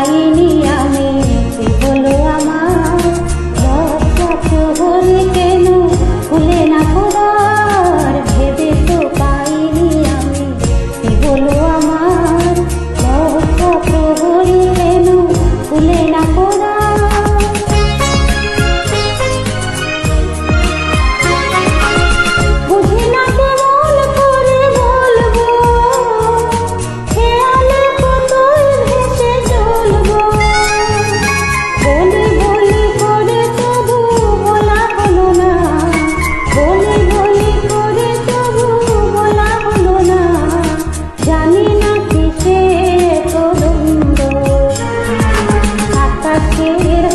পাইনি আমি, কি হলো আমার লজ্জা প্রহরী কেন খুলে না খোদার, ভেবে তো পাইনি আমি, কি হলো আমার লজ্জা প্রহরী কেন খুলে না খোদার।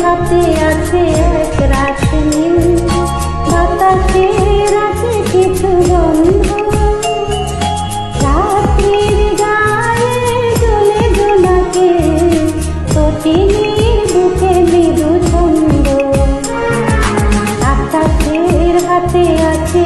হাতে আছে এক রাশি, বাতাসের আছে কিছু গন্ধ, রাত্রির গায়ে জ্বলে জোনাকে, তটিনীর বুকে মৃদু ছন্দ। আকাশের হাতে আছে